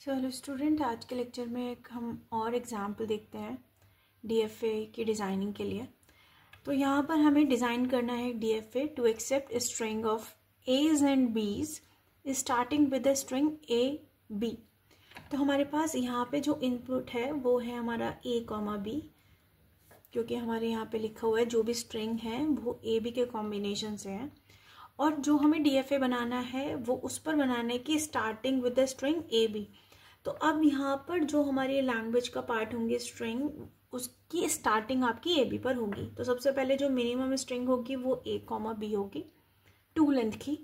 Hello student, आज के lecture में एक हम और एग्जाम्पल देखते हैं डीएफए की डिज़ाइनिंग के लिए। तो यहाँ पर हमें डिज़ाइन करना है DFA to accept string of a's and b's starting with the string A B. तो हमारे पास यहाँ पे जो इनपुट है वो है हमारा ए कॉमा बी, क्योंकि हमारे यहाँ पे लिखा हुआ है जो भी स्ट्रिंग है वो ए बी के कॉम्बिनेशन से है, और जो हमें डीएफए बनाना है वो उस पर बनाने की starting with the string A B. तो अब यहाँ पर जो हमारी लैंग्वेज का पार्ट होंगे स्ट्रिंग, उसकी स्टार्टिंग आपकी ए बी पर होगी। तो सबसे पहले जो मिनिमम स्ट्रिंग होगी वो ए कॉमा बी होगी 2 लेंथ की।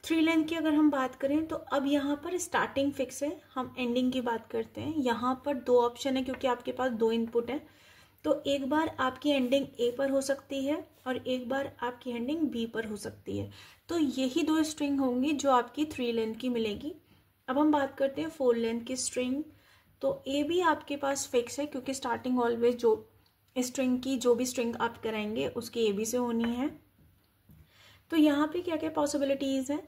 3 लेंथ की अगर हम बात करें तो अब यहाँ पर स्टार्टिंग फिक्स है, हम एंडिंग की बात करते हैं। यहाँ पर 2 ऑप्शन है क्योंकि आपके पास 2 इनपुट है, तो एक बार आपकी एंडिंग ए पर हो सकती है और एक बार आपकी एंडिंग बी पर हो सकती है। तो यही 2 स्ट्रिंग होंगी जो आपकी 3 लेंथ की मिलेगी। अब हम बात करते हैं 4 लेंथ की स्ट्रिंग। तो ए भी आपके पास फिक्स है क्योंकि स्टार्टिंग ऑलवेज जो स्ट्रिंग की जो भी स्ट्रिंग आप कराएंगे उसकी ए बी से होनी है। तो यहाँ पे क्या क्या पॉसिबिलिटीज़ हैं,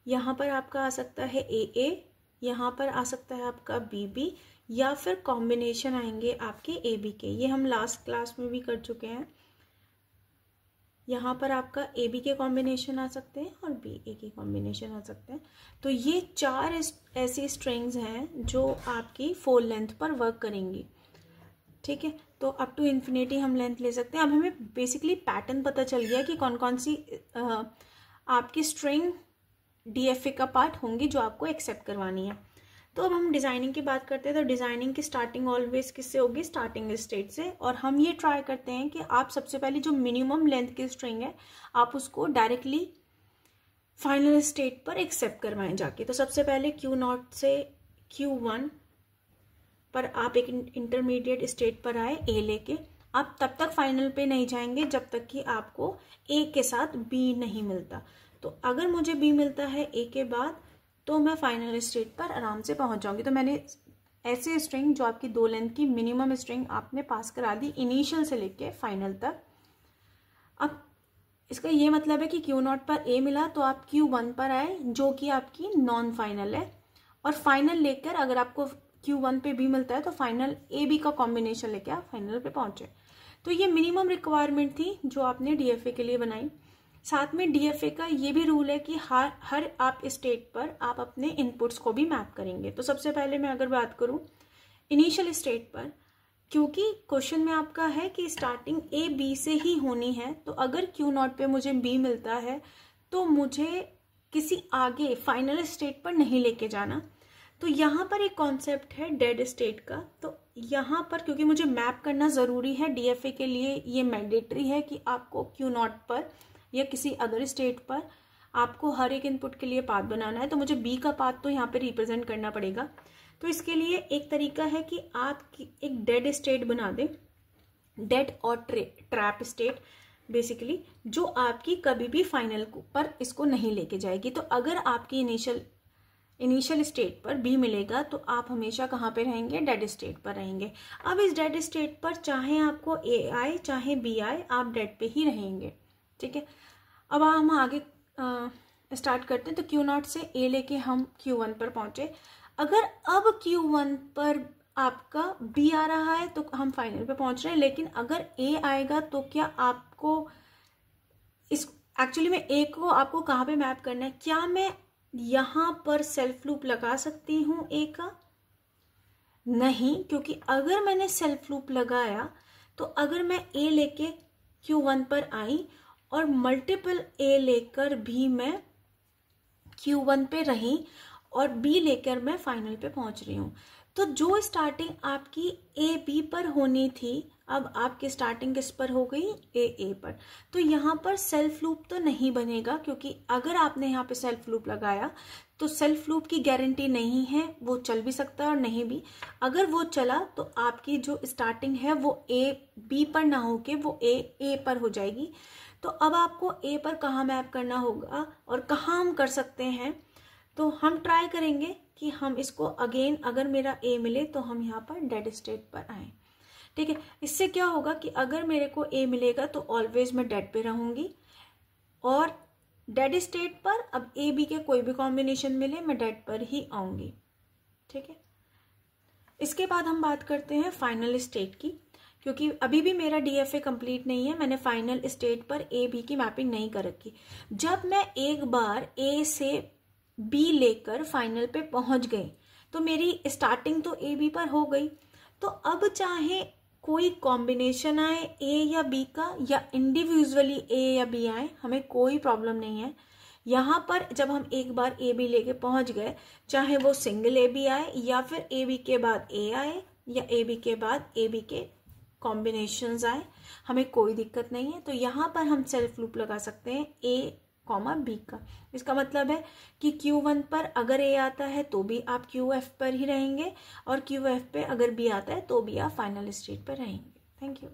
यहाँ पर आपका आ सकता है ए, यहाँ पर आ सकता है आपका बी, या फिर कॉम्बिनेशन आएंगे आपके ए बी के। ये हम लास्ट क्लास में भी कर चुके हैं। यहाँ पर आपका ए बी के कॉम्बिनेशन आ सकते हैं और बी ए के कॉम्बिनेशन आ सकते हैं। तो ये 4 ऐसी स्ट्रिंग्स हैं जो आपकी 4 लेंथ पर वर्क करेंगी। ठीक है, तो अप टू इन्फिनिटी हम लेंथ ले सकते हैं। अब हमें बेसिकली पैटर्न पता चल गया कि कौन कौन सी आपकी स्ट्रिंग डीएफए का पार्ट होंगी जो आपको एक्सेप्ट करवानी है। तो अब हम डिज़ाइनिंग की बात करते हैं। तो डिज़ाइनिंग की स्टार्टिंग ऑलवेज किससे होगी? स्टार्टिंग स्टेट से। और हम ये ट्राई करते हैं कि आप सबसे पहले जो मिनिमम लेंथ की स्ट्रिंग है आप उसको डायरेक्टली फाइनल स्टेट पर एक्सेप्ट करवाएं जाके। तो सबसे पहले Q0 से Q1 पर आप एक इंटरमीडिएट स्टेट पर आए ए लेके। आप तब तक फाइनल पे नहीं जाएंगे जब तक कि आपको ए के साथ बी नहीं मिलता। तो अगर मुझे बी मिलता है ए के बाद तो मैं फाइनल स्टेट पर आराम से पहुंच जाऊंगी। तो मैंने ऐसे स्ट्रिंग जो आपकी 2 लेंथ की मिनिमम स्ट्रिंग आपने पास करा दी इनिशियल से लेके फाइनल तक। अब इसका ये मतलब है कि Q0 पर ए मिला तो आप Q1 पर आए जो कि आपकी नॉन फाइनल है, और फाइनल लेकर अगर आपको Q1 पे बी मिलता है तो फाइनल ए बी का कॉम्बिनेशन लेके आप फाइनल पे पहुंचे। तो ये मिनिमम रिक्वायरमेंट थी जो आपने डीएफए के लिए बनाई। साथ में डीएफए का ये भी रूल है कि हर आप स्टेट पर आप अपने इनपुट्स को भी मैप करेंगे। तो सबसे पहले मैं अगर बात करूं इनिशियल स्टेट पर, क्योंकि क्वेश्चन में आपका है कि स्टार्टिंग ए बी से ही होनी है, तो अगर Q0 पे मुझे बी मिलता है तो मुझे किसी आगे फाइनल स्टेट पर नहीं लेके जाना। तो यहाँ पर एक कॉन्सेप्ट है डेड स्टेट का। तो यहाँ पर क्योंकि मुझे मैप करना ज़रूरी है डीएफए के लिए, ये मैंडेटरी है कि आपको Q0 पर या किसी अदर स्टेट पर आपको हर एक इनपुट के लिए पाथ बनाना है, तो मुझे बी का पाथ तो यहाँ पे रिप्रेजेंट करना पड़ेगा। तो इसके लिए एक तरीका है कि आप एक डेड स्टेट बना दें, डेड और ट्रैप स्टेट बेसिकली, जो आपकी कभी भी फाइनल पर इसको नहीं लेके जाएगी। तो अगर आपकी इनिशियल स्टेट पर बी मिलेगा तो आप हमेशा कहाँ पे रहेंगे? डेड स्टेट पर रहेंगे। अब इस डेड स्टेट पर चाहे आपको ए आए चाहे बी आए, आप डेड पे ही रहेंगे। ठीक है, अब हम आगे स्टार्ट करते हैं। तो Q0 से ए लेके हम Q1 पर पहुंचे। अगर अब Q1 पर आपका बी आ रहा है तो हम फाइनल पे पहुंच रहे हैं, लेकिन अगर ए आएगा तो क्या आपको इस एक्चुअली में ए को आपको कहाँ पे मैप करना है? क्या मैं यहाँ पर सेल्फ लूप लगा सकती हूँ ए का? नहीं, क्योंकि अगर मैंने सेल्फ लूप लगाया तो अगर मैं ए लेके Q1 पर आई और मल्टीपल ए लेकर भी मैं Q1 पे रही और बी लेकर मैं फाइनल पे पहुंच रही हूँ, तो जो स्टार्टिंग आपकी ए बी पर होनी थी अब आपकी स्टार्टिंग किस पर हो गई? ए पर। तो यहाँ पर सेल्फ लूप तो नहीं बनेगा, क्योंकि अगर आपने यहाँ पे सेल्फ लूप लगाया तो सेल्फ लूप की गारंटी नहीं है, वो चल भी सकता है और नहीं भी। अगर वो चला तो आपकी जो स्टार्टिंग है वो ए बी पर ना होके वो ए पर हो जाएगी। तो अब आपको ए पर कहाँ मैप करना होगा और कहाँ हम कर सकते हैं? तो हम ट्राई करेंगे कि हम इसको अगेन, अगर मेरा ए मिले तो हम यहाँ पर डेड स्टेट पर आए। ठीक है, इससे क्या होगा कि अगर मेरे को ए मिलेगा तो ऑलवेज मैं डेड पे रहूंगी, और डेड स्टेट पर अब ए बी के कोई भी कॉम्बिनेशन मिले मैं डेड पर ही आऊंगी। ठीक है, इसके बाद हम बात करते हैं फाइनल स्टेट की, क्योंकि अभी भी मेरा DFA कंप्लीट नहीं है, मैंने फाइनल स्टेट पर A B की मैपिंग नहीं कर रखी। जब मैं एक बार A से B लेकर फाइनल पे पहुंच गई तो मेरी स्टार्टिंग तो A B पर हो गई। तो अब चाहे कोई कॉम्बिनेशन आए A या B का, या इंडिविजुअली A या B आए, हमें कोई प्रॉब्लम नहीं है। यहाँ पर जब हम एक बार A B लेके पहुंच गए, चाहे वो सिंगल A B आए या फिर A B के बाद A आए या A B के बाद A B के कॉम्बिनेशंस आए, हमें कोई दिक्कत नहीं है। तो यहाँ पर हम सेल्फ लूप लगा सकते हैं A, B का। इसका मतलब है कि Q1 पर अगर A आता है तो भी आप QF पर ही रहेंगे, और QF पे अगर B आता है तो भी आप फाइनल स्टेट पर रहेंगे। Thank you.